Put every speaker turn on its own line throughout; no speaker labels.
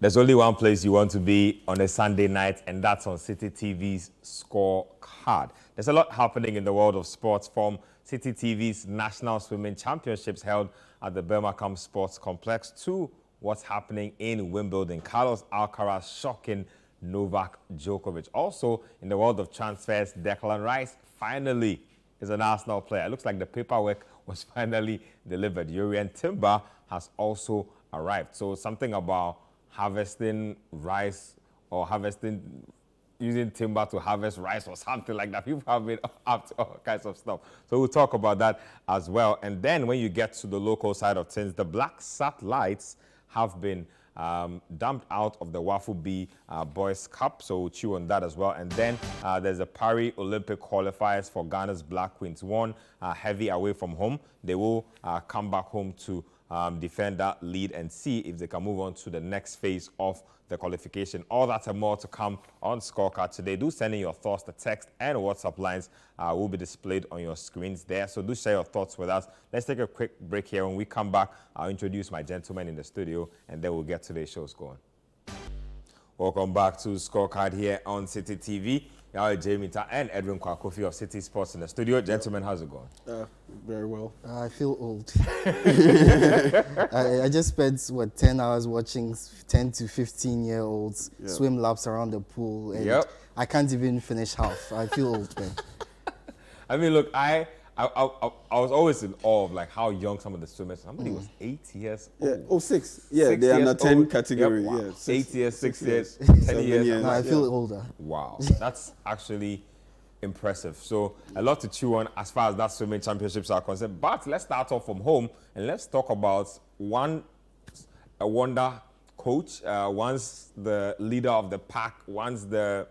There's only one place you want to be on a Sunday night, and that's on Citi TV's Scorecard. There's a lot happening in the world of sports, from Citi TV's National Swimming Championships held at the Birmingham Sports Complex to what's happening in Wimbledon. Carlos Alcaraz shocking Novak Djokovic. Also, in the world of transfers, Declan Rice finally is an Arsenal player. It looks like the paperwork was finally delivered. Urian Timber has also arrived. So something about harvesting rice or using timber to harvest rice or something like that. People have been up to all kinds of stuff. So we'll talk about that as well. And then when you get to the local side of things, the Black Satellites have been dumped out of the Waffle B Boys Cup. So we'll chew on that as well. And then there's the Paris Olympic qualifiers for Ghana's Black Queens. One heavy away from home. They will come back home to defend that lead and see if they can move on to the next phase of the qualification. All that and more to come on Scorecard today. Do send in your thoughts. The text and WhatsApp lines will be displayed on your screens there. So do share your thoughts with us. Let's take a quick break here. When we come back, I'll introduce my gentleman in the studio, and then we'll get today's shows going. Welcome back to Scorecard here on Citi TV. Now, Jamie and Edwin Kwakofi of Citi Sports in the studio. Gentlemen, how's it going?
Very well.
I feel old. I just spent, 10 hours watching 10 to 15-year-olds swim laps around the pool, and I can't even finish half. I feel old, man.
I mean, look, I was always in awe of like how young some of the swimmers. Somebody was 8 years old.
Yeah, 06. Yeah, they are in the 10 category.
Wow.
Yeah,
8 years, 6 years, 10 years.
No, I feel older.
Wow, that's actually impressive. So a lot to chew on as far as that swimming championships are concerned. But let's start off from home and let's talk about a wonder coach, once the leader of the pack, once the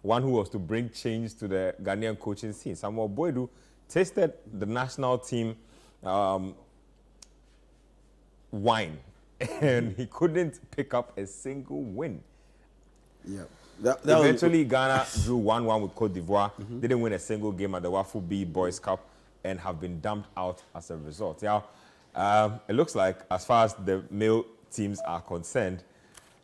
one who was to bring change to the Ghanaian coaching scene. Samuel Boydu tasted the national team wine, and he couldn't pick up a single win.
Yeah.
Eventually, Ghana drew 1-1 with Cote d'Ivoire. Didn't win a single game at the Waffle B Boys Cup and have been dumped out as a result. Now, it looks like, as far as the male teams are concerned,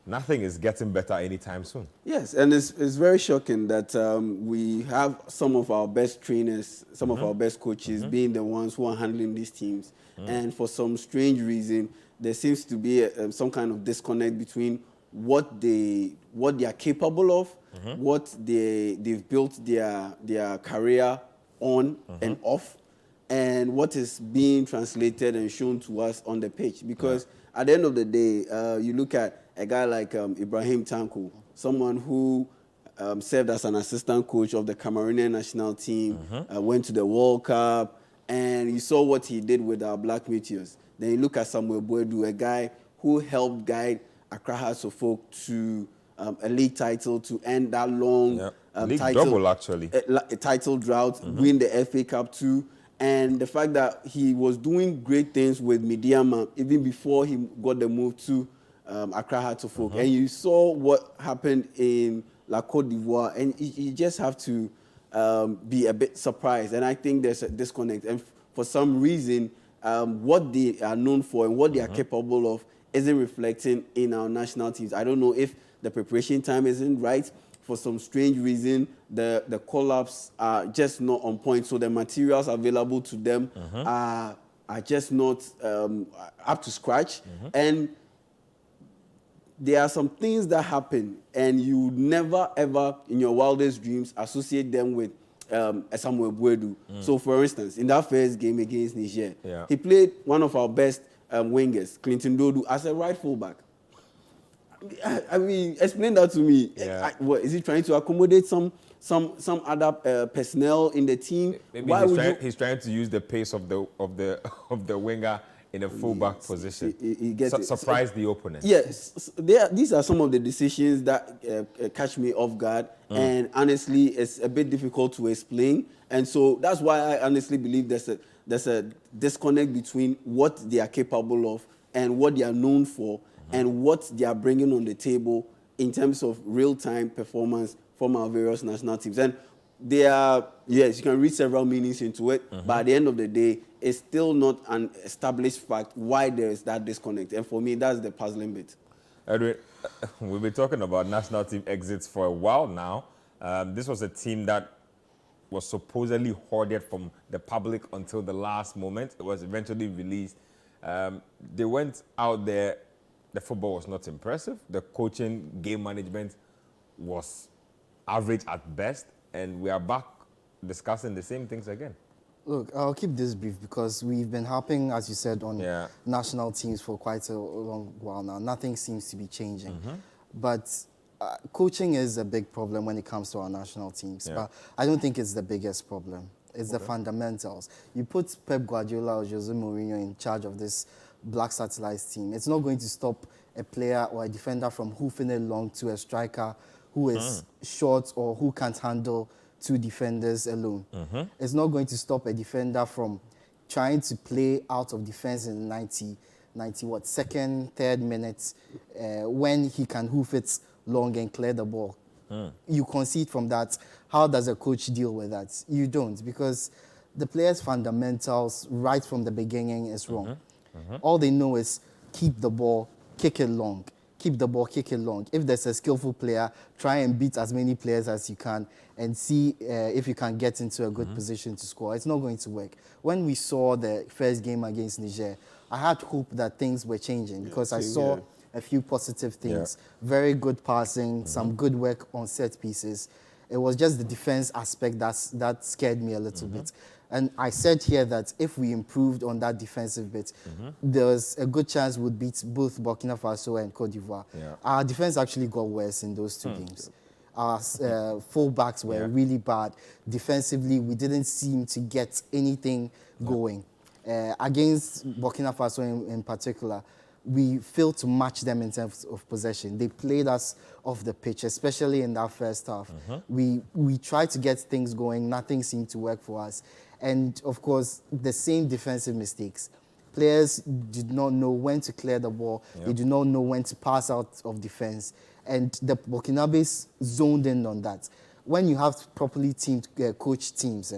nothing is getting better anytime soon.
Yes, and it's very shocking that we have some of our best trainers, some of our best coaches being the ones who are handling these teams. And for some strange reason, there seems to be some kind of disconnect between what they are capable of, what they've built their career on and off, and what is being translated and shown to us on the pitch. Because at the end of the day, you look at a guy like Ibrahim Tanko, someone who served as an assistant coach of the Cameroonian national team, went to the World Cup, and you saw what he did with our Black Meteors. Then you look at Samuel Boydu, a guy who helped guide Accra Hearts of Oak to a league title, to end that long
league
title,
double, actually.
A title drought, win the FA Cup too. And the fact that he was doing great things with Mediama even before he got the move to Accra Hearts of Oak. And you saw what happened in La Côte d'Ivoire, and you just have to be a bit surprised. And I think there's a disconnect. And for some reason, what they are known for and what they are capable of isn't reflecting in our national teams. I don't know if the preparation time isn't right. For some strange reason, the call-ups are just not on point. So the materials available to them are just not up to scratch. And there are some things that happen, and you never, ever, in your wildest dreams, associate them with a Samuel Boydu. So, for instance, in that first game against Niger, he played one of our best wingers, Clinton Dodu, as a right fullback. I mean, explain that to me. What, is he trying to accommodate some other personnel in the team?
Maybe he's trying to use the pace of the winger in a fullback position. Surprise the opponent.
Yes, these are some of the decisions that catch me off guard, and honestly, it's a bit difficult to explain. And so that's why I honestly believe there's a disconnect between what they are capable of and what they are known for, and what they are bringing on the table in terms of real-time performance from our various national teams. And they are, yes, you can read several meanings into it, but at the end of the day, it's still not an established fact why there is that disconnect. And for me, that's the puzzling bit.
Edwin, we've been talking about national team exits for a while now. This was a team that was supposedly hoarded from the public until the last moment. It was eventually released. They went out there. The football was not impressive. The coaching, game management was average at best. And we are back discussing the same things again.
Look, I'll keep this brief because we've been harping, as you said, on national teams for quite a long while now. Nothing seems to be changing. But coaching is a big problem when it comes to our national teams. But I don't think it's the biggest problem. It's the fundamentals. You put Pep Guardiola or Jose Mourinho in charge of this Black Satellites team. It's not going to stop a player or a defender from hoofing it long to a striker who is short or who can't handle two defenders alone. It's not going to stop a defender from trying to play out of defense in the 92nd, 3rd minutes when he can hoof it long and clear the ball. You concede from that. How does a coach deal with that? You don't, because the players' fundamentals right from the beginning is wrong. All they know is keep the ball, kick it long. Keep the ball, kick it long. If there's a skillful player, try and beat as many players as you can and see if you can get into a good position to score. It's not going to work. When we saw the first game against Niger, I had hope that things were changing because I saw a few positive things. Very good passing, some good work on set pieces. It was just the defense aspect that scared me a little bit. And I said here that if we improved on that defensive bit, there's a good chance we'd beat both Burkina Faso and Cote d'Ivoire. Our defense actually got worse in those two games. Our fullbacks were really bad. Defensively, we didn't seem to get anything going. Against Burkina Faso in particular, we failed to match them in terms of possession. They played us off the pitch, especially in that first half. We tried to get things going. Nothing seemed to work for us. And, of course, the same defensive mistakes. Players did not know when to clear the ball. They did not know when to pass out of defense. And the Burkinabes zoned in on that. When you have properly coached teams,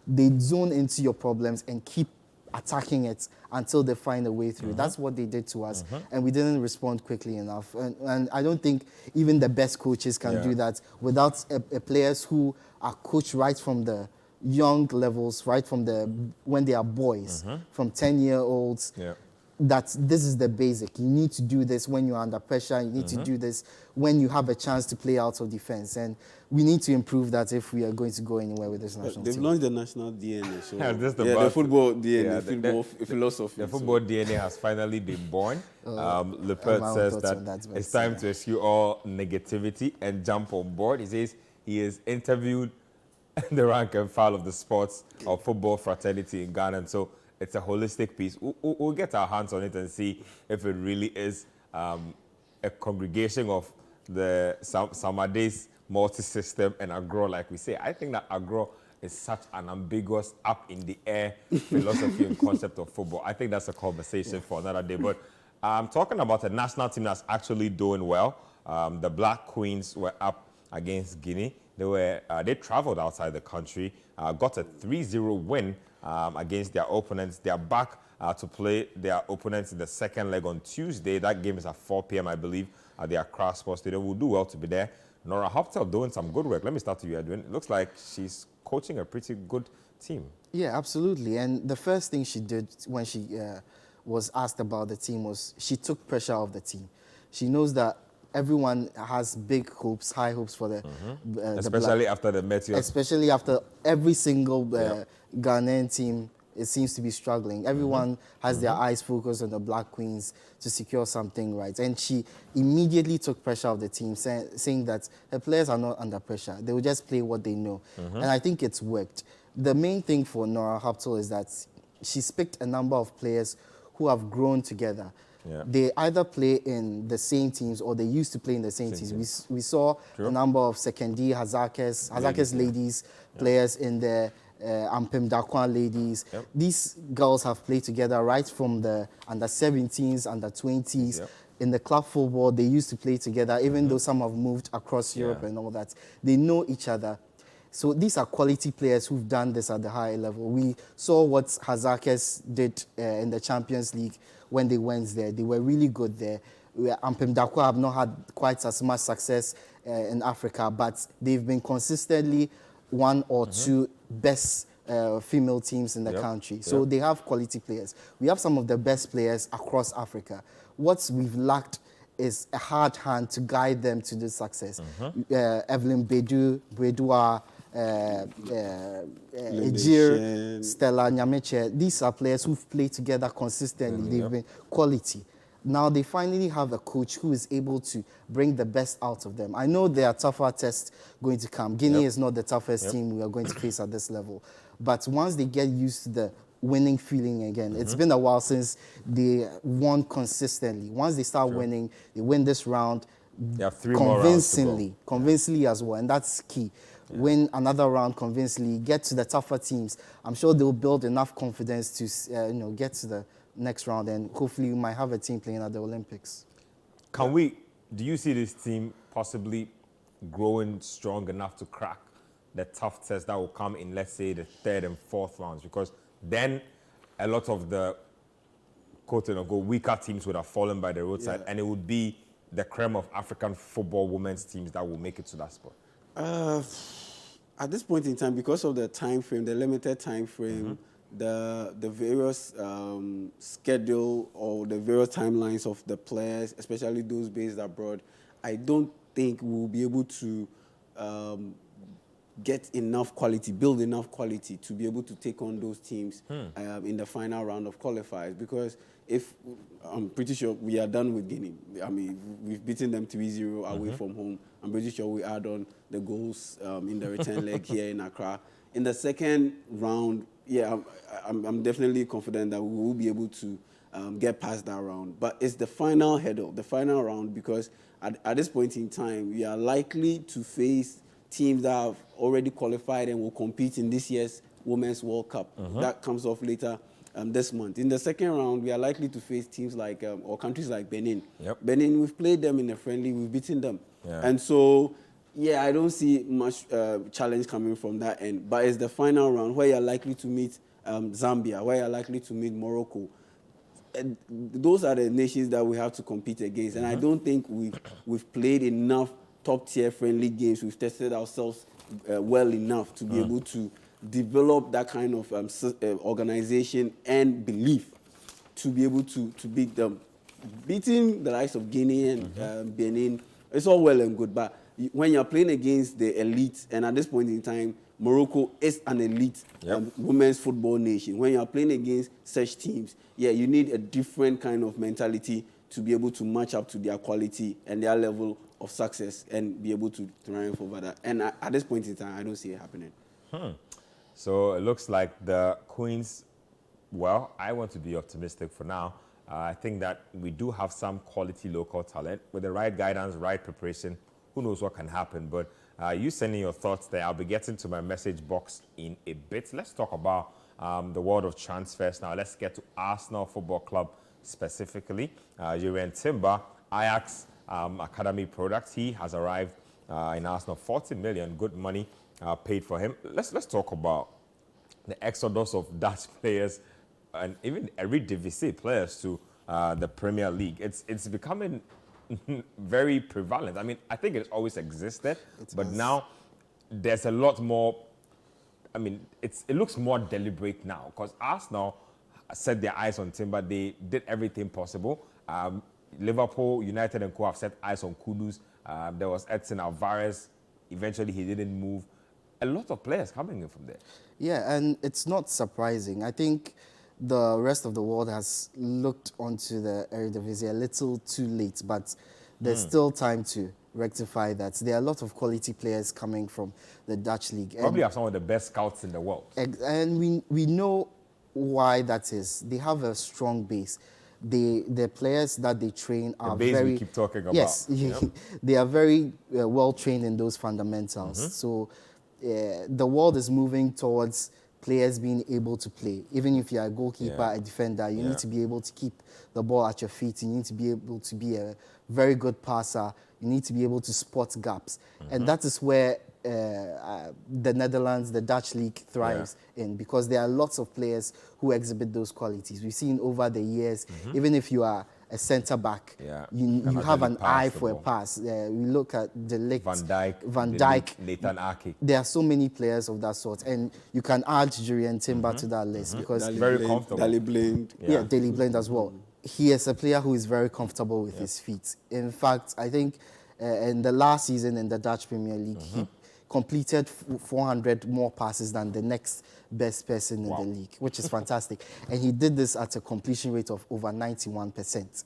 they zone into your problems and keep attacking it until they find a way through. That's what they did to us, and we didn't respond quickly enough. And I don't think even the best coaches can do that without players who are coached right from the young levels, right from when they are boys, from 10-year-olds. That this is the basic. You need to do this when you're under pressure. You need to do this when you have a chance to play out of defense. And we need to improve that if we are going to go anywhere with this national
They've
team.
launched the national DNA. So
the
football DNA, football philosophy.
The football DNA has finally been born. Lepert says that it's time to eschew all negativity and jump on board. He says he has interviewed the rank and file of the sports of football fraternity in Ghana. And so it's a holistic piece. We'll get our hands on it and see if it really is a congregation of the Samade's multi-system and agro, like we say. I think that agro is such an ambiguous, up-in-the-air philosophy and concept of football. I think that's a conversation for another day. But I'm talking about a national team that's actually doing well. The Black Queens were up against Guinea. They traveled outside the country, got a 3-0 win against their opponents. They are back to play their opponents in the second leg on Tuesday. That game is at 4 p.m., I believe, at the Accra Sports Stadium. We'll do well to be there. Nora Hoptel doing some good work. Let me start with you, Edwin. It looks like she's coaching a pretty good team. Yeah,
absolutely. And the first thing she did when she was asked about the team was she took pressure off the team. She knows that everyone has big hopes, high hopes for
especially after the Meteor.
Especially after every single Ghanaian team, it seems to be struggling. Everyone has their eyes focused on the Black Queens to secure something right. And she immediately took pressure off the team, saying that her players are not under pressure. They will just play what they know. And I think it's worked. The main thing for Nora Hoptel is that she's picked a number of players who have grown together. They either play in the same teams or they used to play in the same teams. We saw a number of Sekendi, Hazakes ladies players in the Ampem Dakwan ladies. These girls have played together right from the under-17s, under-20s. In the club football, they used to play together, even though some have moved across Europe and all that. They know each other. So these are quality players who've done this at the high level. We saw what Hazakes did in the Champions League when they went there. They were really good there. Ampem Dako have not had quite as much success in Africa, but they've been consistently one or two best female teams in the country. So they have quality players. We have some of the best players across Africa. What we've lacked is a hard hand to guide them to this success. Evelyn Bredua, Ejir, Stella Nyameche, these are players who've played together consistently. They've been quality. Now they finally have a coach who is able to bring the best out of them. I know there are tougher tests going to come. Guinea is not the toughest team we are going to face at this level. But once they get used to the winning feeling again, it's been a while since they won consistently. Once they start winning, they win this round
they have 3 more rounds to go.
Convincingly as well, and that's key. Win another round convincingly, get to the tougher teams. I'm sure they'll build enough confidence to get to the next round, and hopefully we might have a team playing at the Olympics.
Do you see this team possibly growing strong enough to crack the tough tests that will come in, let's say, the 3rd and 4th rounds? Because then a lot of the quote-unquote weaker teams would have fallen by the roadside, and it would be the creme of African football women's teams that will make it to that spot.
At this point in time, because of the time frame, the limited time frame, the various schedule or the various timelines of the players, especially those based abroad, I don't think we'll be able to get enough quality, build enough quality to be able to take on those teams in the final round of qualifiers. Because I'm pretty sure we are done with Guinea. I mean, we've beaten them 3-0 away from home. I'm pretty sure we add on the goals in the return leg here in Accra. In the second round, I'm definitely confident that we will be able to get past that round. But it's the final hurdle, the final round, because at this point in time, we are likely to face teams that have already qualified and will compete in this year's Women's World Cup. That comes off later this month. In the second round, we are likely to face teams like, or countries like Benin. Benin, we've played them in a friendly, we've beaten them. And so, I don't see much challenge coming from that end. But it's the final round where you're likely to meet Zambia, where you're likely to meet Morocco. And those are the nations that we have to compete against. And I don't think we've played enough top-tier friendly games. We've tested ourselves well enough to be able to develop that kind of organization and belief to be able to beat them. Beating the likes of Guinea and Benin, it's all well and good, but when you're playing against the elite, and at this point in time, Morocco is an elite women's football nation. When you're playing against such teams, you need a different kind of mentality to be able to match up to their quality and their level of success and be able to triumph over that. And at this point in time, I don't see it happening.
So it looks like the Queens, well, I want to be optimistic for now. I think that we do have some quality local talent. With the right guidance, right preparation, who knows what can happen. But you sending your thoughts there. I'll be getting to my message box in a bit. Let's talk about the world of transfers now. Let's get to Arsenal Football Club specifically. Jurien Timber, Ajax Academy product. He has arrived in Arsenal. 40 million, good money paid for him. Let's talk about the exodus of Dutch players and even Eredivisie players to the Premier League. It's becoming very prevalent. I mean, I think it's always existed, but now there's a lot more. I mean, it looks more deliberate now because Arsenal set their eyes on Timber. They did everything possible. Liverpool, United and co have set eyes on Kudus. There was Edson Alvarez. Eventually, he didn't move. A lot of players coming in from there. Yeah,
and it's not surprising. I think the rest of the world has looked onto the Eredivisie a little too late, but there's still time to rectify that. There are a lot of quality players coming from the Dutch league.
Probably have some of the best scouts in the world.
And we know why that is. They have a strong base. The players that they train are
the base we keep talking about.
Yes, they are very well trained in those fundamentals. So the world is moving towards players being able to play. Even if you're a goalkeeper, a defender, you need to be able to keep the ball at your feet. You need to be able to be a very good passer. You need to be able to spot gaps. And that is where the Netherlands, the Dutch league thrives in, because there are lots of players who exhibit those qualities. We've seen over the years, even if you are a centre back,
Yeah.
you
Can
have
actually
an
pass
eye
the
for a
ball.
pass. We look at the Ligt, Van
De
Dijk.
Ligt, Nathan Ake.
There are so many players of that sort, and you can add Jurien Timber to that list because
Very comfortable.
Daley Blind.
yeah, Daley Blind as well. He is a player who is very comfortable with his feet. In fact, I think in the last season in the Dutch Premier League, he completed 400 more passes than the next best person in the league, which is fantastic. And he did this at a completion rate of over 91%.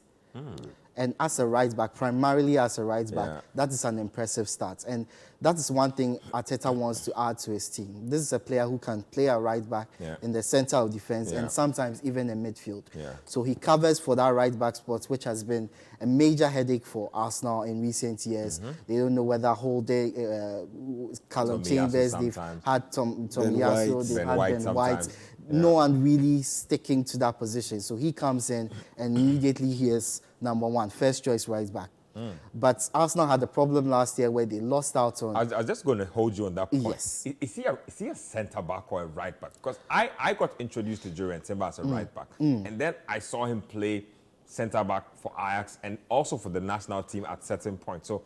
And as a right back, primarily as a right back, that is an impressive start. And that is one thing Arteta wants to add to his team. This is a player who can play a right back in the center of defense and sometimes even in midfield. So he covers for that right back spot, which has been a major headache for Arsenal in recent years. They don't know whether Holde, Callum Chambers, they've had Tom Yasu, they've had Ben White. No one really sticking to that position. So he comes in and immediately he is number one, first choice right back. But Arsenal had a problem last year where they lost out on...
I was just going to hold you on that point.
Yes.
Is he a centre-back or a right-back? Because I got introduced to Jurien Timber as a right-back. And then I saw him play centre-back for Ajax and also for the national team at certain points. So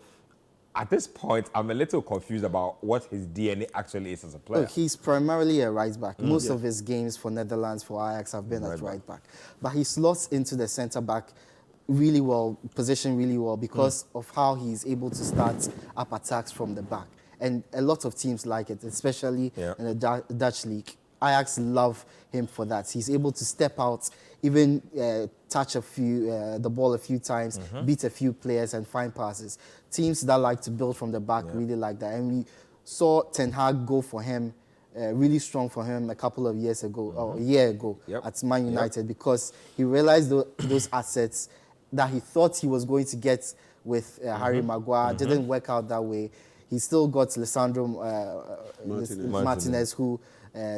at this point, I'm a little confused about what his DNA actually is as a player.
Look, he's primarily a right back. Most of his games for Netherlands, for Ajax, have been at right back. But he slots into the centre back really well, positioned really well because of how he's able to start up attacks from the back. And a lot of teams like it, especially in the Dutch league. Ajax love him for that. He's able to step out, even touch the ball a few times, beat a few players and find passes. Teams that like to build from the back really like that. And we saw Ten Hag go for him, really strong for him a couple of years ago, or a year ago at Man United because he realized those assets that he thought he was going to get with Harry Maguire didn't work out that way. He still got Lisandro Martinez who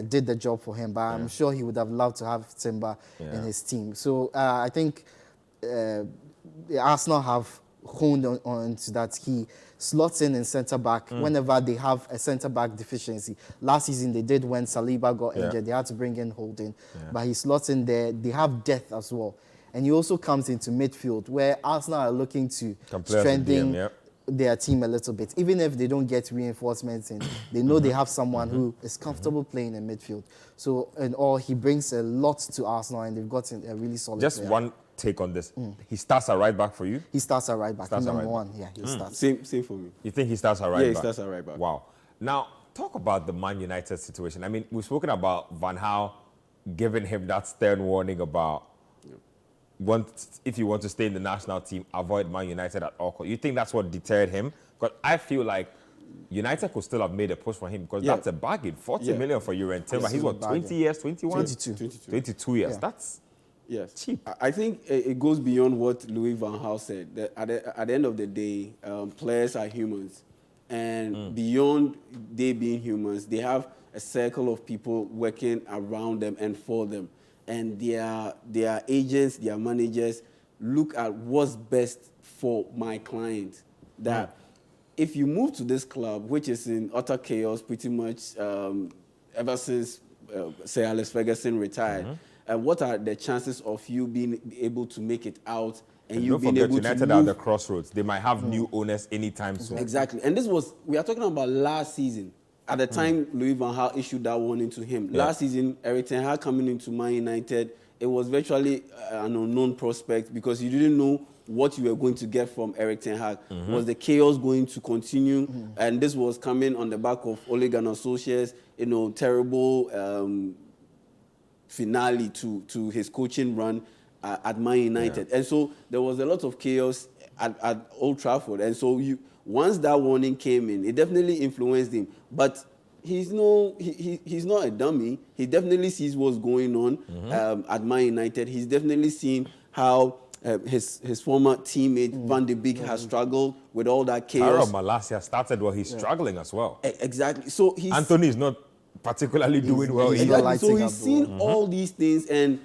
did the job for him, but I'm sure he would have loved to have Timber in his team. So I think Arsenal have honed on to that. He slots in centre-back whenever they have a centre-back deficiency. Last season they did when Saliba got injured. They had to bring in Holding, but he slots in there. They have depth as well. And he also comes into midfield where Arsenal are looking to strengthen their team a little bit. Even if they don't get reinforcements in, they know they have someone who is comfortable playing in midfield. So in all, he brings a lot to Arsenal and they've gotten a really solid player.
One take on this. He starts at right back for you?
He starts at right back. Number one, he starts.
Same for me.
You think he starts at right back?
Yeah, he starts at right back.
Wow. Now, talk about the Man United situation. I mean, we've spoken about Van Gaal giving him that stern warning about if you want to stay in the national team, avoid Man United at all costs. You think that's what deterred him? Because I feel like United could still have made a push for him because that's a bargain. 40 million for Jurien Timber. He's what, 20 years, 21? 22 years. That's cheap.
I think it goes beyond what Louis van Gaal said. That at the end of the day, players are humans. And beyond they being humans, they have a circle of people working around them and for them. And their agents, their managers look at what's best for my client. That if you move to this club, which is in utter chaos pretty much ever since, say, Alex Ferguson retired, what are the chances of you being able to make it out and you being able
United
to move?
are at the crossroads. They might have new owners anytime soon.
Exactly. And we are talking about last season. At the time, Louis van Gaal issued that warning to him. Last season, Eric Ten Hag coming into Man United, it was virtually an unknown prospect because you didn't know what you were going to get from Eric Ten Hag. Was the chaos going to continue? And this was coming on the back of Ole Gunnar Solskjaer's, terrible finale to his coaching run at Man United. And so there was a lot of chaos at Old Trafford. And so once that warning came in, it definitely influenced him. But he's not a dummy. He definitely sees what's going on at Man United. He's definitely seen how his former teammate Van de Beek has struggled with all that chaos.
Malacia started well. He's struggling as well.
Exactly. So
Anthony is not particularly doing well.
Exactly. So he's seen all these things, and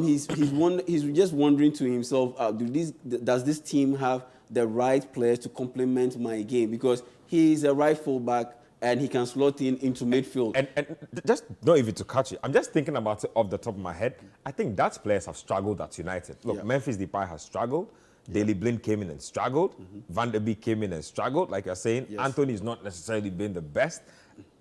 he's just wondering to himself, does this team have the right players to complement my game? Because he's a right fullback and he can slot into midfield.
And just not even to catch you, I'm just thinking about it off the top of my head. I think Dutch players have struggled at United. Look, Memphis Depay has struggled. Daley Blind came in and struggled. Van der Beek came in and struggled, like you're saying. Anthony's not necessarily been the best.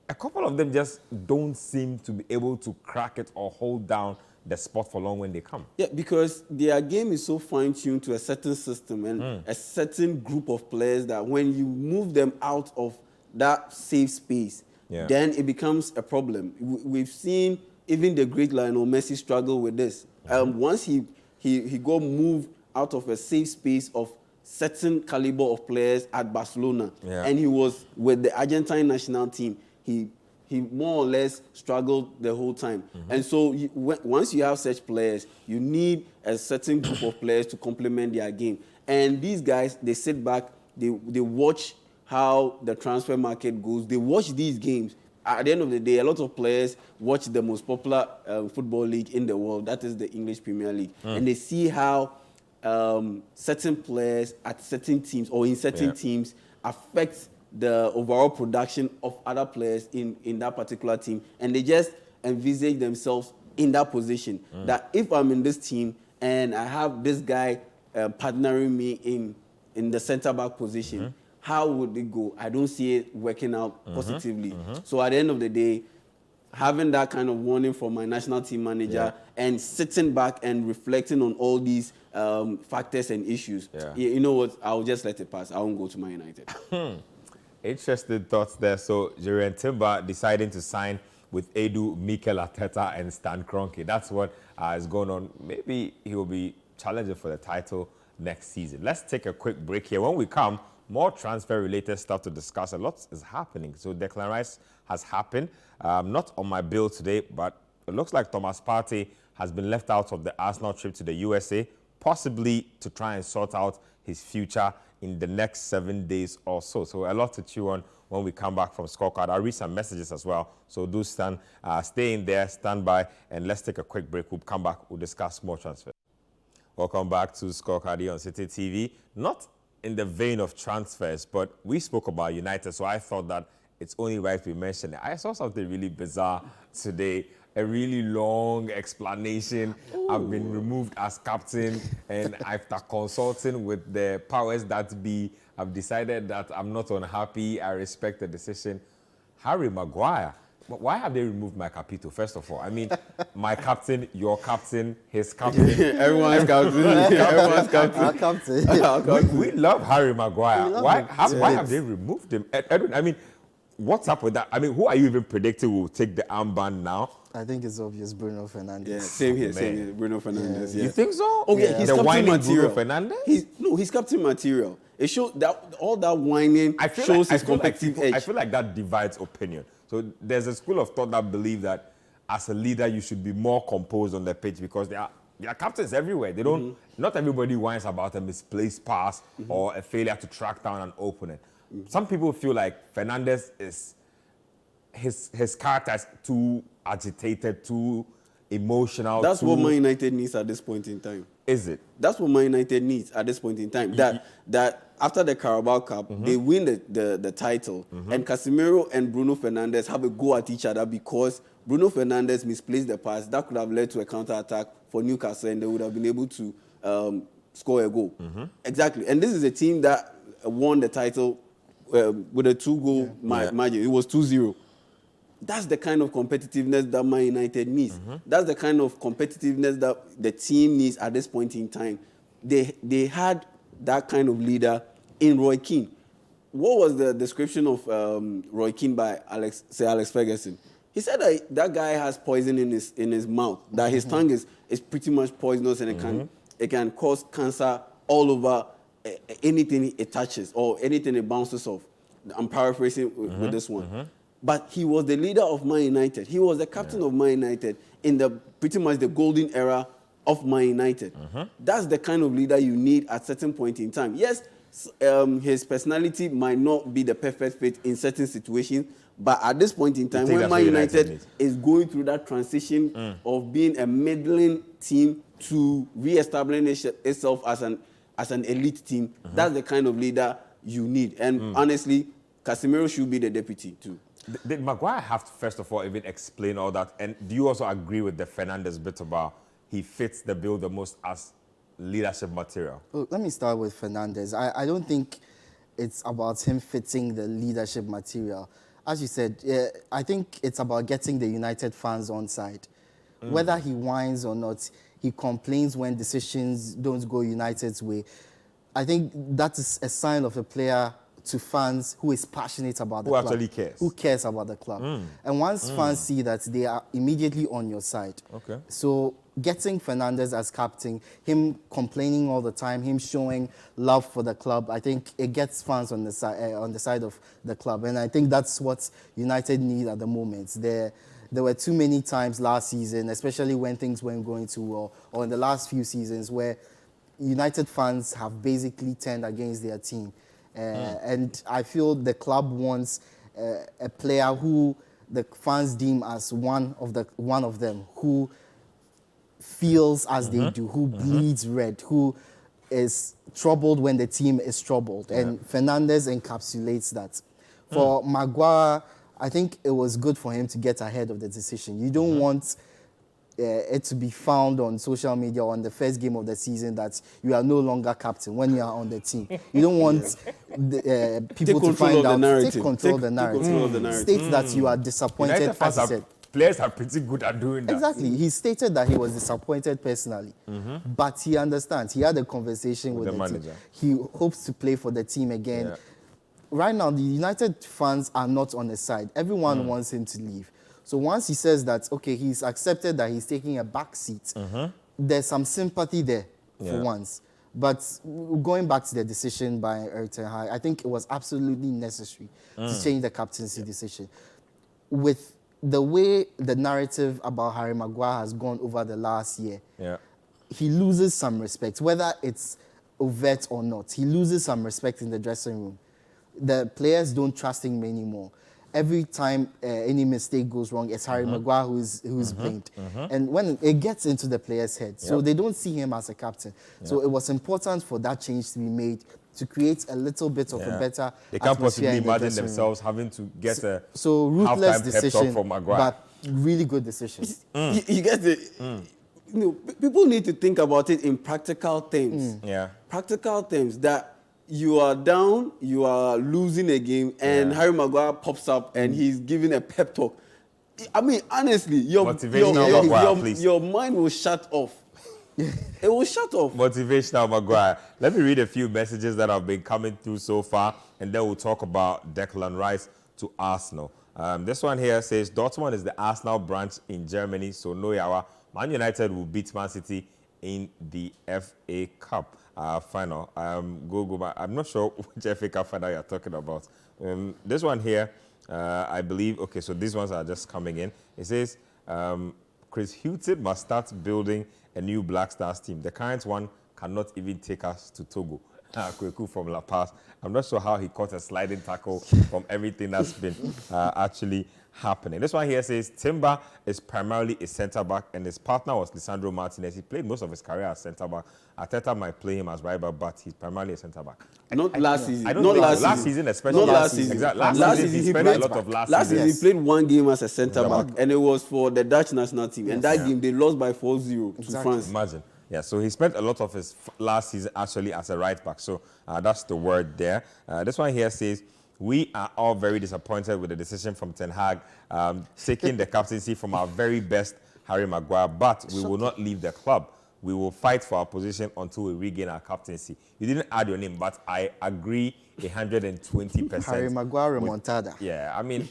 A couple of them just don't seem to be able to crack it or hold down the spot for long when they come.
Yeah, because their game is so fine-tuned to a certain system and a certain group of players that when you move them out of that safe space, then it becomes a problem. We've seen even the great Lionel Messi struggle with this. Once he got moved out of a safe space of certain caliber of players at Barcelona, and he was with the Argentine national team, he more or less struggled the whole time. And so once you have such players, you need a certain group of players to complement their game. And these guys, they sit back, they watch how the transfer market goes. They watch these games. At the end of the day, a lot of players watch the most popular football league in the world. That is the English Premier League. And they see how certain players at certain teams or in certain teams affect the overall production of other players in that particular team. And they just envisage themselves in that position. That if I'm in this team and I have this guy partnering me in the centre-back position, how would it go? I don't see it working out positively. So at the end of the day, having that kind of warning from my national team manager and sitting back and reflecting on all these factors and issues, you know what? I'll just let it pass. I won't go to Man United.
Interesting thoughts there. So, Jurrien Timber deciding to sign with Edu, Mikel Arteta, and Stan Kroenke. That's what is going on. Maybe he will be challenging for the title next season. Let's take a quick break here. When we come, more transfer-related stuff to discuss. A lot is happening. So, Declan Rice has happened. Not on my bill today, but it looks like Thomas Partey has been left out of the Arsenal trip to the USA, possibly to try and sort out his future in the next 7 days or so. So a lot to chew on when we come back from Scorecard. I'll read some messages as well. So do stay in there, stand by, and let's take a quick break. We'll come back, we'll discuss more transfers. Welcome back to Scorecard here on Citi TV. Not in the vein of transfers, but we spoke about United, so I thought that it's only right we mention it. I saw something really bizarre today. A really long explanation. I've been removed as captain, and after consulting with the powers that be, I've decided that I'm not unhappy. I respect the decision. Harry Maguire. Why have they removed my capito, first of all? I mean, my captain, your captain, his captain.
Everyone's captain. Everyone's captain.
Our captain.
We love Harry Maguire. Why
him.
have they removed him? Edwin, I mean, what's up with that? I mean, who are you even predicting will take the armband now?
I think it's obvious, Bruno Fernandes.
Yeah, same here, Bruno Fernandes.
You think so?
Oh yeah, he's
the
captain
whining
material.
Bruno Fernandes?
He's captain material. It shows that all that whining shows his competitive edge.
I feel like that divides opinion. So there's a school of thought that believe that as a leader you should be more composed on the pitch because there are captains everywhere. They don't. Not everybody whines about a misplaced pass or a failure to track down an opponent. Some people feel like Fernandes is his character is too agitated, too emotional.
That's what Man United needs at this point in time.
Is it?
That's what Man United needs at this point in time. That after the Carabao Cup, they win the title, and Casemiro and Bruno Fernandes have a go at each other because Bruno Fernandes misplaced the pass. That could have led to a counter-attack for Newcastle, and they would have been able to score a goal. Exactly. And this is a team that won the title with a 2-goal margin. It was 2-0. That's the kind of competitiveness that Man United needs. That's the kind of competitiveness that the team needs at this point in time. They had that kind of leader in Roy Keane. What was the description of Roy Keane by Alex Ferguson? He said that guy has poison in his mouth, that his tongue is pretty much poisonous and it can cause cancer all over anything it touches or anything it bounces off. I'm paraphrasing with this one. But he was the leader of Man United. He was the captain of Man United in pretty much the golden era of Man United. That's the kind of leader you need at certain point in time. Yes, his personality might not be the perfect fit in certain situations, but at this point in time, when Man United is going through that transition of being a middling team to re-establish itself as an elite team, that's the kind of leader you need. And honestly, Casemiro should be the deputy too.
Did Maguire have to, first of all, even explain all that? And do you also agree with the Fernandes bit about he fits the bill the most as leadership material?
Well, let me start with Fernandes. I don't think it's about him fitting the leadership material. As you said, I think it's about getting the United fans on side. Whether he whines or not, he complains when decisions don't go United's way. I think that is a sign of a player to fans who is passionate about the club.
Who actually cares.
Who cares about the club. And once fans see that, they are immediately on your side.
Okay.
So getting Fernandes as captain, him complaining all the time, him showing love for the club, I think it gets fans on the side of the club. And I think that's what United need at the moment. There were too many times last season, especially when things weren't going too well, or in the last few seasons, where United fans have basically turned against their team. And I feel the club wants a player who the fans deem as one of them, who feels as they do, who bleeds red, who is troubled when the team is troubled. And Fernandes encapsulates that. For Maguire, I think it was good for him to get ahead of the decision. You don't want it to be found on social media on the first game of the season that you are no longer captain when you are on the team. You don't want people to find out. Take control of the narrative. State that you are disappointed.
United fans players are pretty good at doing that.
Exactly. He stated that he was disappointed personally, but he understands. He had a conversation with the manager. Team. He hopes to play for the team again. Yeah. Right now, the United fans are not on his side. Everyone wants him to leave. So once he says that, okay, he's accepted that he's taking a back seat, there's some sympathy there for once. But going back to the decision by Erik ten Hag, I think it was absolutely necessary to change the captaincy decision. With the way the narrative about Harry Maguire has gone over the last year, he loses some respect, whether it's overt or not. He loses some respect in the dressing room. The players don't trust him anymore. Every time any mistake goes wrong, it's Harry Maguire who's blamed. And when it gets into the players' head, so they don't see him as a captain. So it was important for that change to be made to create a little bit of a better
They can't possibly imagine themselves having to get a
ruthless decision,
from Maguire.
but really good decision.
You get it. You know, people need to think about it in practical terms. Practical terms that you are down, you are losing a game, and Harry Maguire pops up and he's giving a pep talk. I mean, honestly, your mind will shut off. It will shut off.
Motivational Maguire. Let me read a few messages that have been coming through so far, and then we'll talk about Declan Rice to Arsenal. This one here says, Dortmund is the Arsenal branch in Germany, so no yawa. Man United will beat Man City in the FA Cup final. Go back. I'm not sure which FA Cup final you're talking about. This one here, I believe, okay, so these ones are just coming in. It says, Chris Hughton must start building a new Black Stars team. The current one cannot even take us to Togo. Kweku from La Paz. I'm not sure how he caught a sliding tackle from everything that's been actually happening. This one here says Timber is primarily a centre-back and his partner was Lisandro Martinez. He played most of his career as centre-back. Arteta might play him as right back, but he's primarily a centre-back.
Not last season.
I don't think last season, especially.
Not last season.
Exactly. Last season he spent a lot of last season.
He played one game as a centre-back, and it was for the Dutch national team. And that game, they lost by 4-0 to France.
Imagine. Yeah, so he spent a lot of his last season actually as a right back. So that's the word there. This one here says, we are all very disappointed with the decision from Ten Hag taking the captaincy from our very best Harry Maguire, but we will not leave the club. We will fight for our position until we regain our captaincy. You didn't add your name, but I agree 120%.
Harry Maguire remontada.
Yeah, I mean,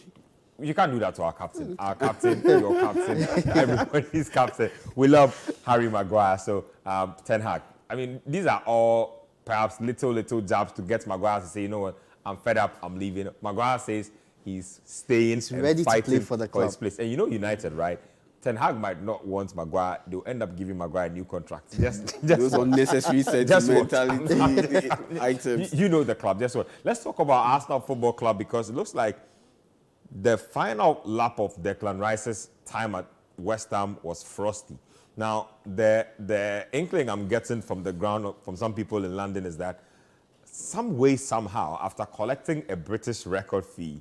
you can't do that to our captain. Our captain, your captain, everybody's captain. We love Harry Maguire. So, Ten Hag. I mean, these are all perhaps little jabs to get Maguire to say, you know what, I'm fed up, I'm leaving. Maguire says he's staying, he's
ready to play for the club.
His place. And you know United, right? Ten Hag might not want Maguire. They'll end up giving Maguire a new contract. Just
those unnecessary sentimentality items.
You know the club. Just what. Let's talk about Arsenal Football Club because it looks like the final lap of Declan Rice's time at West Ham was frosty. Now, the inkling I'm getting from the ground, from some people in London, is that some way, somehow, after collecting a British record fee,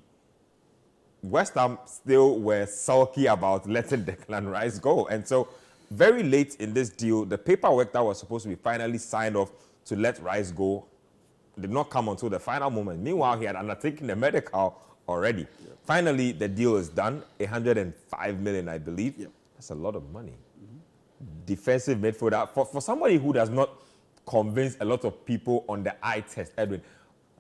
West Ham still were sulky about letting Declan Rice go. And so very late in this deal, the paperwork that was supposed to be finally signed off to let Rice go did not come until the final moment. Meanwhile, he had undertaken the medical already. Yep. Finally, the deal is done, 105 million, I believe. Yep. That's a lot of money. Defensive midfielder. For somebody who does not convince a lot of people on the eye test, Edwin,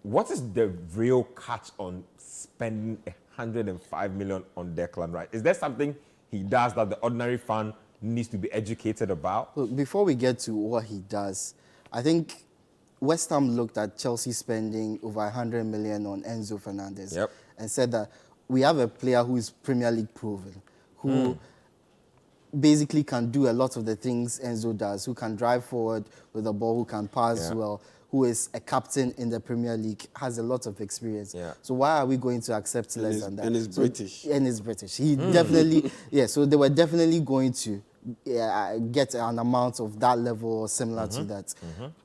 what is the real catch on spending 105 million on Declan Rice? Is there something he does that the ordinary fan needs to be educated about?
Look, before we get to what he does, I think West Ham looked at Chelsea spending over 100 million on Enzo Fernandez and said that we have a player who is Premier League proven, who basically can do a lot of the things Enzo does, who can drive forward with the ball, who can pass well, who is a captain in the Premier League, has a lot of experience. So why are we going to accept less than that?
And he's British.
And he's British. He definitely, so they were definitely going to get an amount of that level or similar to that.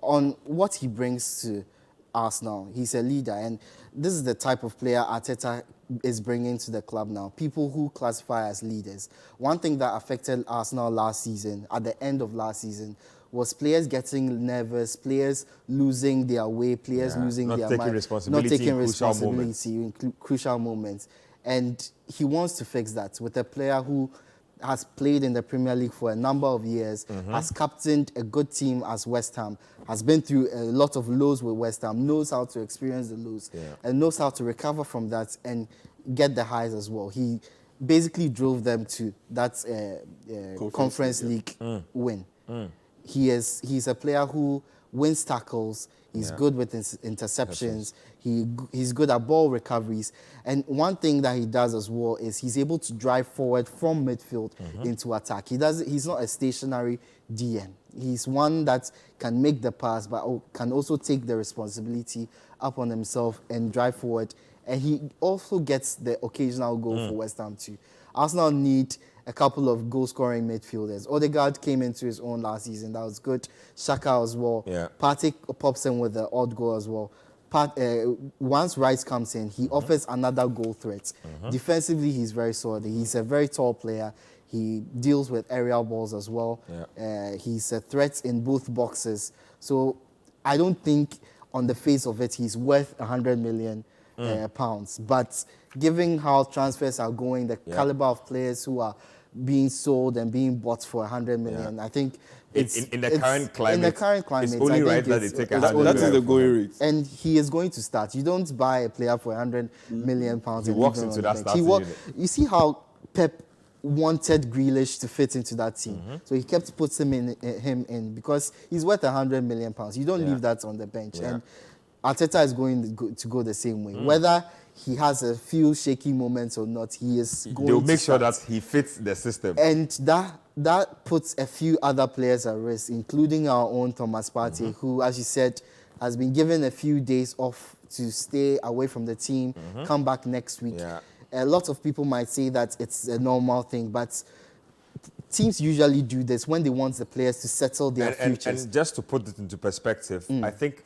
On what he brings to Arsenal, he's a leader, and this is the type of player Arteta is bringing to the club now. People who classify as leaders. One thing that affected Arsenal last season, at the end of last season, was players getting nervous, players losing their way, players losing their mind, not taking responsibility in crucial moments. And he wants to fix that with a player who has played in the Premier League for a number of years, has captained a good team as West Ham, has been through a lot of lows with West Ham, knows how to experience the lows, and knows how to recover from that and get the highs as well. He basically drove them to that Conference League win. He's a player who wins tackles. He's good with his interceptions. He's good at ball recoveries. And one thing that he does as well is he's able to drive forward from midfield into attack. He's not a stationary DM. He's one that can make the pass, but can also take the responsibility up on himself and drive forward. And he also gets the occasional goal for West Ham too. Arsenal need a couple of goal-scoring midfielders. Odegaard came into his own last season. That was good. Xhaka as well. Partey pops in with the odd goal as well. Once Rice comes in, he offers another goal threat. Defensively, he's very solid. He's a very tall player. He deals with aerial balls as well. He's a threat in both boxes. So I don't think on the face of it, he's worth 100 million pounds. But given how transfers are going, the caliber of players who are being sold and being bought for 100 million, I think
in the current climate, it's only right that they take 100 million.
That is the going rate.
And he is going to start. You don't buy a player for 100 million pounds.
He walks into that starting unit.
You see how Pep wanted Grealish to fit into that team. So he kept putting him in because he's worth 100 million pounds. You don't leave that on the bench. And Arteta is going to go the same way. Whether he has a few shaky moments or not, he is going to
They'll make sure that he fits the system.
And that puts a few other players at risk, including our own Thomas Partey, who, as you said, has been given a few days off to stay away from the team, come back next week. A lot of people might say that it's a normal thing, but teams usually do this when they want the players to settle their futures.
And just to put it into perspective, I think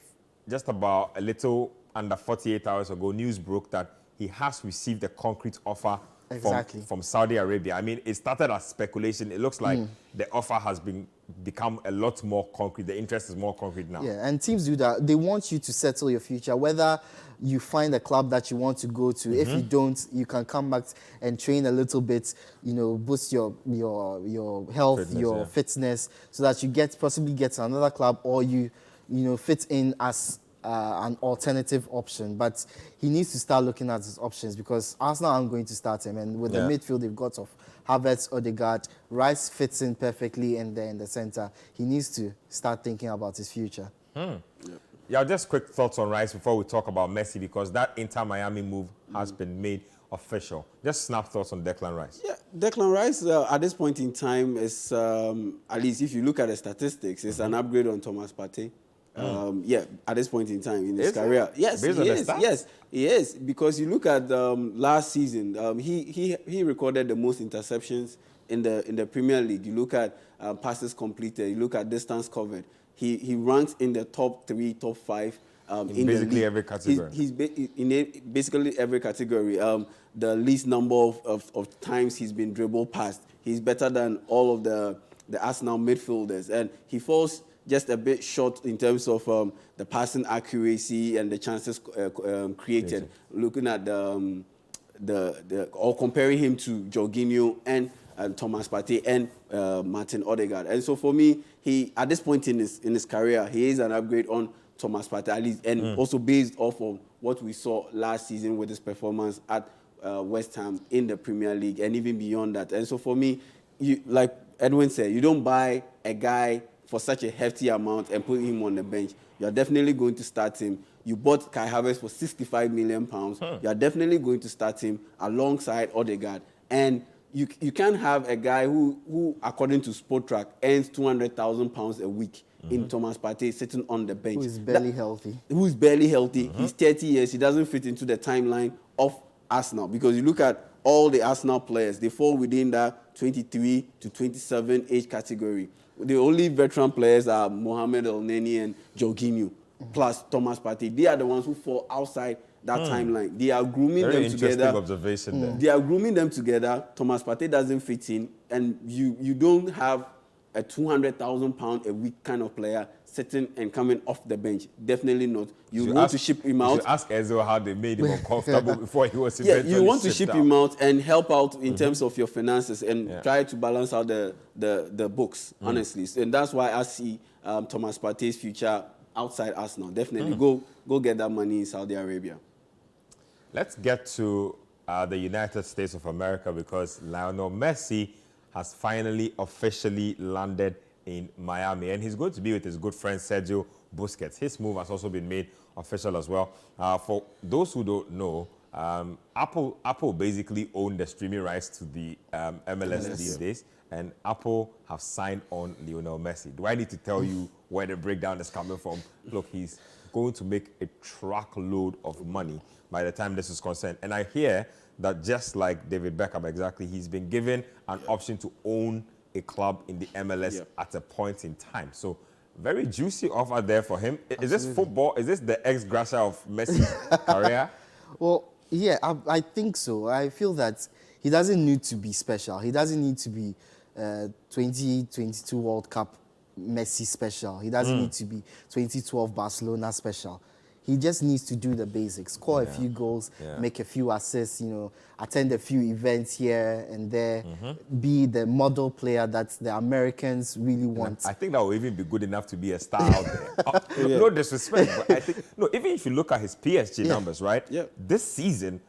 just about a little under 48 hours ago, news broke that he has received a concrete offer from Saudi Arabia. I mean, it started as speculation. It looks like the offer has become a lot more concrete. The interest is more concrete now.
Yeah, and teams do that. They want you to settle your future, whether you find a club that you want to go to. If you don't, you can come back and train a little bit, boost your health, fitness, so that you possibly get to another club, or you fit in as an alternative option. But he needs to start looking at his options because Arsenal aren't going to start him. And with the midfield they've got of Havertz, Odegaard, Rice fits in perfectly in there in the center. He needs to start thinking about his future.
Yeah, just quick thoughts on Rice before we talk about Messi, because that Inter Miami move has been made official. Just snap thoughts on Declan Rice.
Yeah, Declan Rice at this point in time is, at least if you look at the statistics, it's an upgrade on Thomas Partey. At this point in time in his career. Yes, he is. Yes, he is. Because you look at last season, he recorded the most interceptions in the Premier League. You look at passes completed. You look at distance covered. He ranks in the top 3, top 5 in
basically
the
every category.
He's basically every category. The least number of times he's been dribbled past. He's better than all of the Arsenal midfielders, and he falls just a bit short in terms of the passing accuracy and the chances created. Looking at or comparing him to Jorginho and Thomas Partey and Martin Odegaard. And so for me, he at this point in his career, he is an upgrade on Thomas Partey, at least, and also based off of what we saw last season with his performance at West Ham in the Premier League and even beyond that. And so for me, like Edwin said, you don't buy a guy for such a hefty amount and put him on the bench. You're definitely going to start him. You bought Kai Havertz for £65 million. You're definitely going to start him alongside Odegaard. And you can't have a guy who according to Sportrack, earns £200,000 a week in Thomas Partey sitting on the bench.
Who is barely healthy.
Who's barely healthy. He's 30 years. He doesn't fit into the timeline of Arsenal. Because you look at all the Arsenal players, they fall within that 23 to 27 age category. The only veteran players are Mohamed Elneny and Jorginho, plus Thomas Partey. They are the ones who fall outside that timeline. They are grooming them together.
Very interesting observation there.
They are grooming them together. Thomas Partey doesn't fit in, and you don't have a £200,000 a week kind of player sitting and coming off the bench. Definitely not. You want to ship him out.
You should ask Ezo how they made him uncomfortable before he was
eventually you want to ship him out and help out in terms of your finances and try to balance out the books, honestly. And that's why I see Thomas Partey's future outside Arsenal. Definitely go get that money in Saudi Arabia.
Let's get to the United States of America, because Lionel Messi has finally officially landed in Miami, and he's going to be with his good friend Sergio Busquets. His move has also been made official as well. For those who don't know, Apple basically owned the streaming rights to the MLS these days, and Apple have signed on Lionel Messi. Do I need to tell you where the breakdown is coming from? Look, he's going to make a truckload of money by the time this is concerned. And I hear that just like David Beckham, exactly, he's been given an option to own a club in the MLS at a point in time. So very juicy offer there for him. Is this football? Is this the ex gratia of Messi's career?
Well, yeah, I think so. I feel that he doesn't need to be special. He doesn't need to be 2022 World Cup Messi special. He doesn't need to be 2012 Barcelona special. He just needs to do the basics, score a few goals, make a few assists, attend a few events here and there, be the model player that the Americans really want.
I think that will even be good enough to be a star out there. No disrespect, but I think, even if you look at his PSG numbers, right? Yeah. This season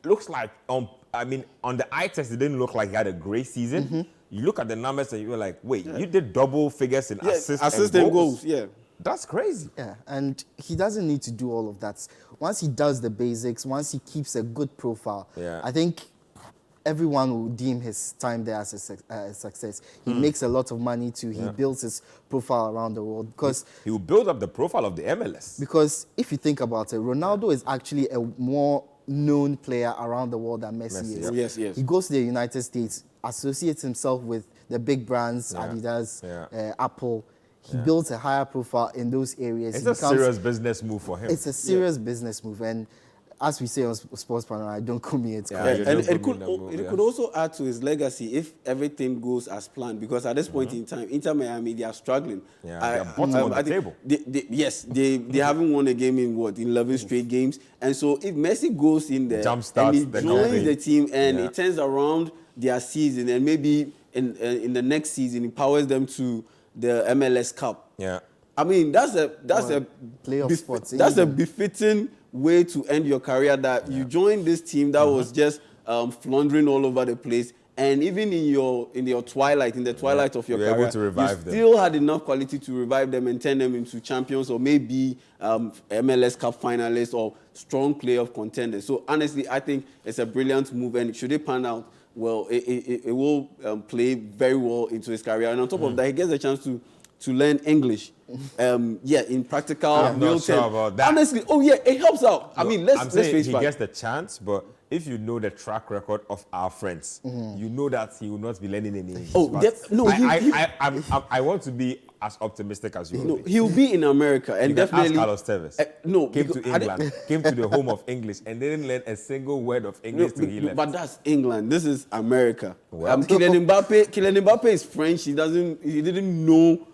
looks like, on the eye test, it didn't look like he had a great season. You look at the numbers and you're like, wait, you did double figures in assists and goals?
Yeah.
That's crazy.
Yeah, and he doesn't need to do all of that. Once he does the basics, once he keeps a good profile, I think everyone will deem his time there as a success. He makes a lot of money too. He builds his profile around the world. Because
he will build up the profile of the MLS.
Because if you think about it, Ronaldo is actually a more known player around the world than Messi is.
Yes.
He goes to the United States, associates himself with the big brands, Adidas, Apple. He builds a higher profile in those areas.
It's a serious business move for him.
It's a serious business move. And as we say on Sports Panorama, don't call me it.
And it could also add to his legacy if everything goes as planned. Because at this point in time, Inter Miami, they are struggling.
They're bottom on the table.
They haven't won a game in 11 straight games. And so if Messi goes in there and he joins the team and it turns around their season, and maybe in the next season, he powers them to the MLS Cup. I mean, that's a befitting way to end your career, that you joined this team that was just floundering all over the place, and even in the twilight of your career,
able to revive
them. Still had enough quality to revive them and turn them into champions, or maybe MLS Cup finalists or strong playoff contenders. So honestly, I think it's a brilliant move, and should it pan out, well, it will play very well into his career. And on top of that, he gets a chance to learn English. In practical,
I'm
real
not sure
term.
about that.
Honestly, it helps out. I mean, let's face it.
He gets the chance, but if you know the track record of our friends, you know that he will not be learning any English.
Oh,
But
no,
I want to be as optimistic as you will be.
he'll be in America, and
You can
definitely.
Ask Carlos Tevez.
No,
came
because
to England, came to the home of English, and didn't learn a single word of English till he left.
But that's England. This is America.
Well.
Kylian Mbappe is French. He didn't know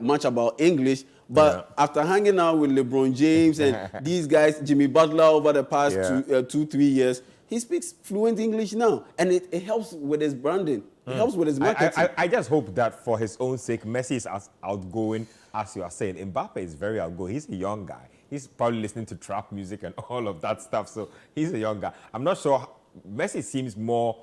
much about English. But after hanging out with LeBron James and these guys, Jimmy Butler, over the past 2-3 years, he speaks fluent English now, and it helps with his branding. It helps with his marketing.
I just hope that for his own sake, Messi is as outgoing as you are saying. Mbappe is very outgoing. He's a young guy. He's probably listening to trap music and all of that stuff. So he's a young guy. I'm not sure. Messi seems more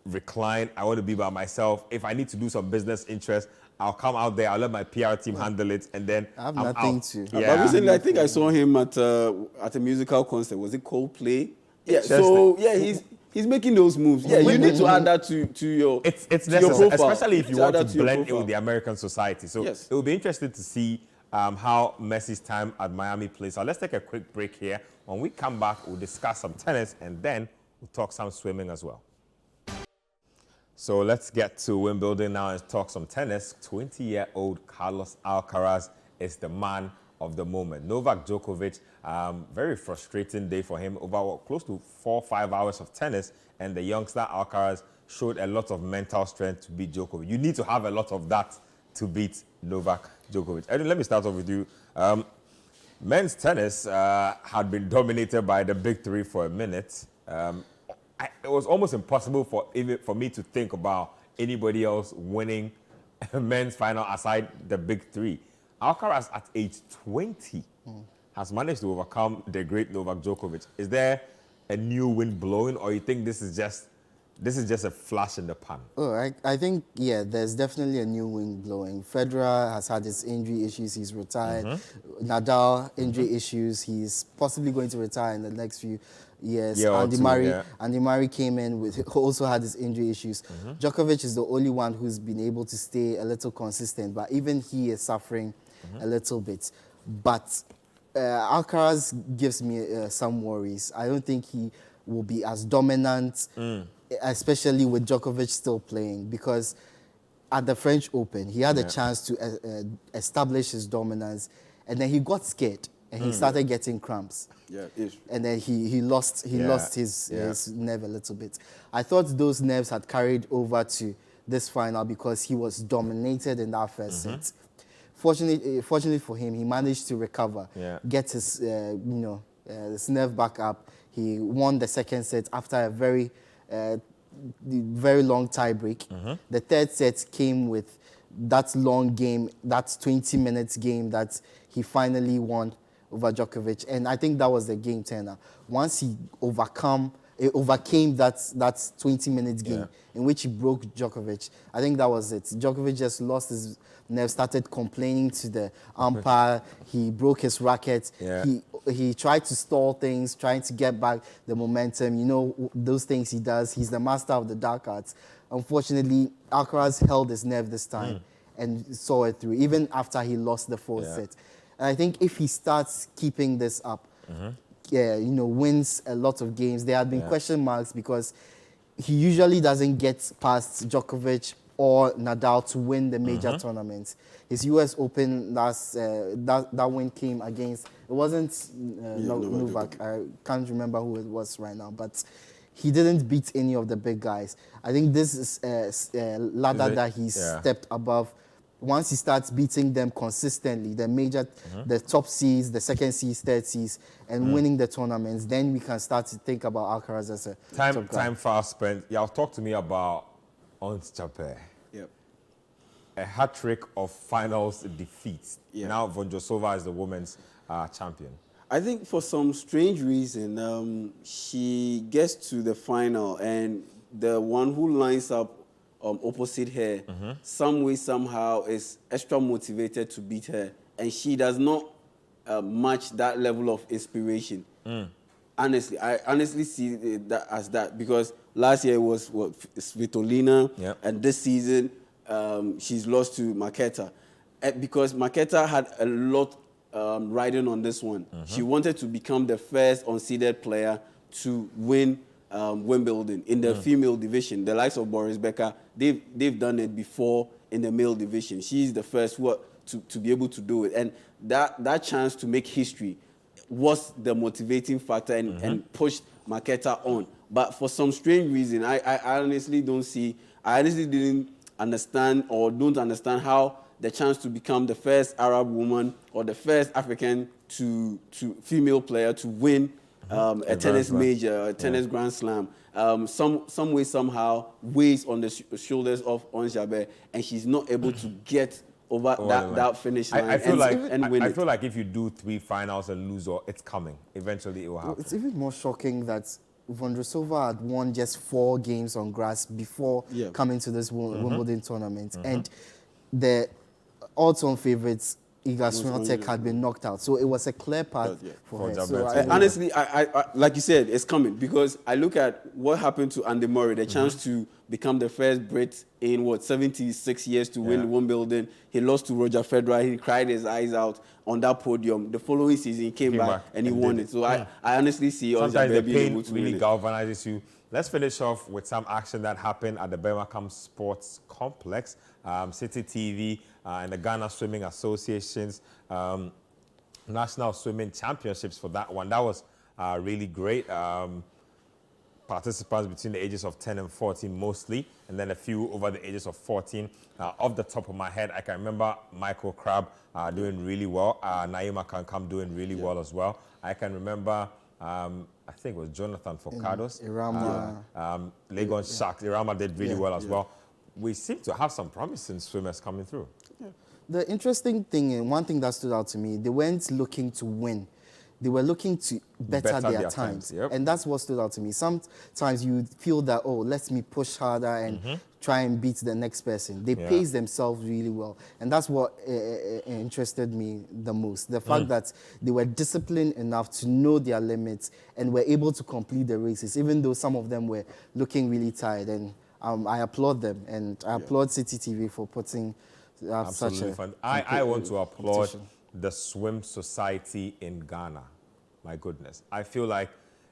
reclined. I want to be by myself. If I need to do some business interest, I'll come out there. I'll let my PR team handle it, and then
I have
I'm
nothing
out.
to.
But recently, I think I saw him at a musical concert. Was it Coldplay? Yeah. So yeah, he's making those moves. Yeah, you need to add that to your.
It's
to your
necessary,
profile.
especially if you want to
your
blend in
profile.
with the American society. So
Yes.
it will be interesting to see how Messi's time at Miami plays. So let's take a quick break here. When we come back, we'll discuss some tennis, and then we'll talk some swimming as well. So let's get to Wimbledon now and talk some tennis. 20-year-old Carlos Alcaraz is the man of the moment. Novak Djokovic, very frustrating day for him. Over close to 4-5 hours of tennis, and the youngster Alcaraz showed a lot of mental strength to beat Djokovic. You need to have a lot of that to beat Novak Djokovic. Edwin, let me start off with you. Men's tennis had been dominated by the big three for a minute. It was almost impossible for me to think about anybody else winning a men's final aside the big three. Alcaraz at age 20 has managed to overcome the great Novak Djokovic. Is there a new wind blowing, or you think this is just a flash in the pan?
Oh, I think, yeah, there's definitely a new wind blowing. Federer has had his injury issues. He's retired. Nadal, injury issues. He's possibly going to retire in the next few years. Andy Murray came in with, also had his injury issues. Djokovic is the only one who's been able to stay a little consistent, but even he is suffering a little bit. But Alcaraz gives me some worries. I don't think he will be as dominant, especially with Djokovic still playing, because at the French Open, he had a chance to establish his dominance, and then he got scared, and he started getting cramps.
Yeah,
and then he lost his nerve a little bit. I thought those nerves had carried over to this final because he was dominated in that first set. Fortunately for him, he managed to recover, get his his nerve back up. He won the second set after a very long tie break. The third set came with that long game, that 20 minutes game that he finally won over Djokovic, and I think that was the game turner. Once he overcame that 20 minutes game in which he broke Djokovic, I think that was it. Djokovic just lost his nerve, started complaining to the umpire. He broke his racket. He tried to stall things, trying to get back the momentum. You know, those things he does. He's the master of the dark arts. Unfortunately, Alcaraz held his nerve this time and saw it through, even after he lost the fourth set. And I think if he starts keeping this up, wins a lot of games. There have been question marks because he usually doesn't get past Djokovic or Nadal to win the major tournaments. His U.S. Open that win came against, it wasn't Novak. I can't remember who it was right now, but he didn't beat any of the big guys. I think this is a ladder that he stepped above. Once he starts beating them consistently, the major, the top seeds, the second seeds, third seeds, and winning the tournaments, then we can start to think about Alcaraz as a top guy.
Time fast spent. Talk to me about Ons Jabeur. A hat trick of finals defeats. Now Vondrousova is the women's champion.
I think for some strange reason, she gets to the final, and the one who lines up opposite her, some way, somehow, is extra motivated to beat her. And she does not match that level of inspiration. Honestly, I honestly see that as that, because last year it was Svitolina, and this season she's lost to Marketa. Because Marketa had a lot riding on this one. She wanted to become the first unseeded player to win Wimbledon in the female division. The likes of Boris Becker, they've done it before in the male division. She's the first to be able to do it. And that chance to make history was the motivating factor and pushed Marketa on. But for some strange reason, I honestly didn't understand or don't understand how the chance to become the first Arab woman or the first African female player to win a tennis major, a tennis Grand Slam, some way, somehow weighs on the shoulders of Ons Jabeur, and she's not able to get over that finish line.
I feel like if you do 3 finals and lose, or it's coming. Eventually, it will happen.
It's even more shocking that Vondrousova had won just 4 games on grass before coming to this Wimbledon tournament, and the odds-on favourites Iga Swiatek had been knocked out, so it was a clear path for her. So
honestly, I like you said, it's coming, because I look at what happened to Andy Murray, the chance to become the first Brit in 76 years to win Wimbledon. He lost to Roger Federer. He cried his eyes out on that podium. The following season, he came back and he won it. So I honestly see
sometimes the pain really galvanizes you. Let's finish off with some action that happened at the Birmingham Sports Complex. Citi TV and the Ghana Swimming Association's National Swimming Championships for that one. That was really great. Participants between the ages of 10 and 14 mostly, and then a few over the ages of 14. Off the top of my head, I can remember Michael Crabb doing really well. Naima Kankam doing really well as well. I can remember, I think it was Jonathan Forcados.
Irama.
Lagos Sharks. Irama did really well as well. We seem to have some promising swimmers coming through.
The interesting thing, and one thing that stood out to me, they weren't looking to win. They were looking to better their times. And that's what stood out to me. Sometimes you feel that, oh, let me push harder and try and beat the next person. They pace themselves really well. And that's what interested me the most. The fact that they were disciplined enough to know their limits and were able to complete the races, even though some of them were looking really tired. And I applaud them. And I applaud Citi TV for putting such a
fun. I want to applaud the Swim Society in Ghana. My goodness. I feel like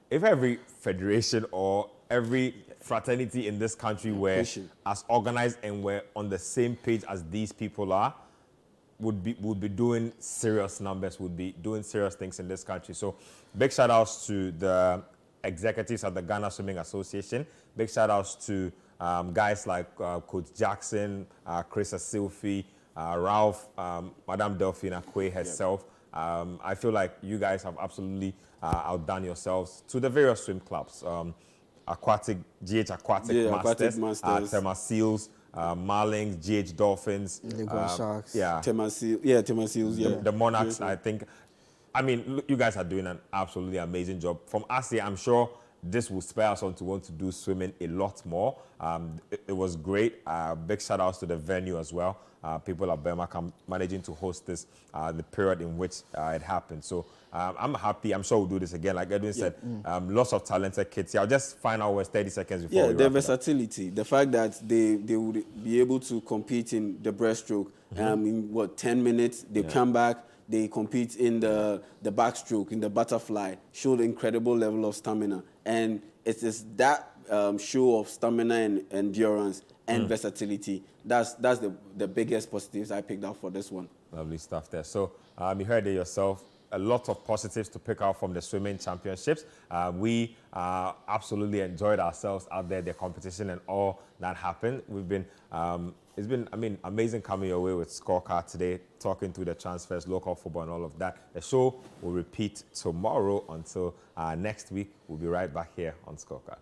if every federation or every fraternity in this country were as organized and were on the same page as these people are, would be doing serious numbers, would be doing serious things in this country. So big shout outs to the executives at the Ghana Swimming Association. Big shout outs to guys like Coach Jackson, Chris Asilfi, Ralph, Madame Delphine Akwe herself. I feel like you guys have absolutely outdone yourselves. To the various swim clubs, Aquatic Masters, Tema Seals, Marlins, GH Dolphins,
Sharks,
Tema Seals,
the Monarchs. I think, I mean, you guys are doing an absolutely amazing job. From us here, I'm sure this will spur us on to want to do swimming a lot more. It was great. Big shout outs to the venue as well. People at Birmingham managing to host this, the period in which it happened. So I'm happy. I'm sure we'll do this again. Like Edwin said, lots of talented kids. I'll just final words 30 seconds before we
the
wrap
versatility. The fact that they would be able to compete in the breaststroke in 10 minutes, they come back, they compete in the backstroke, in the butterfly, showed incredible level of stamina. And it is that show of stamina and endurance and versatility. That's the biggest positives I picked out for this one.
Lovely stuff there. So you heard it yourself. A lot of positives to pick out from the swimming championships. We absolutely enjoyed ourselves out there, the competition and all that happened. It's been, I mean, amazing coming your way with Scorecard today, talking through the transfers, local football and all of that. The show will repeat tomorrow until next week. We'll be right back here on Scorecard.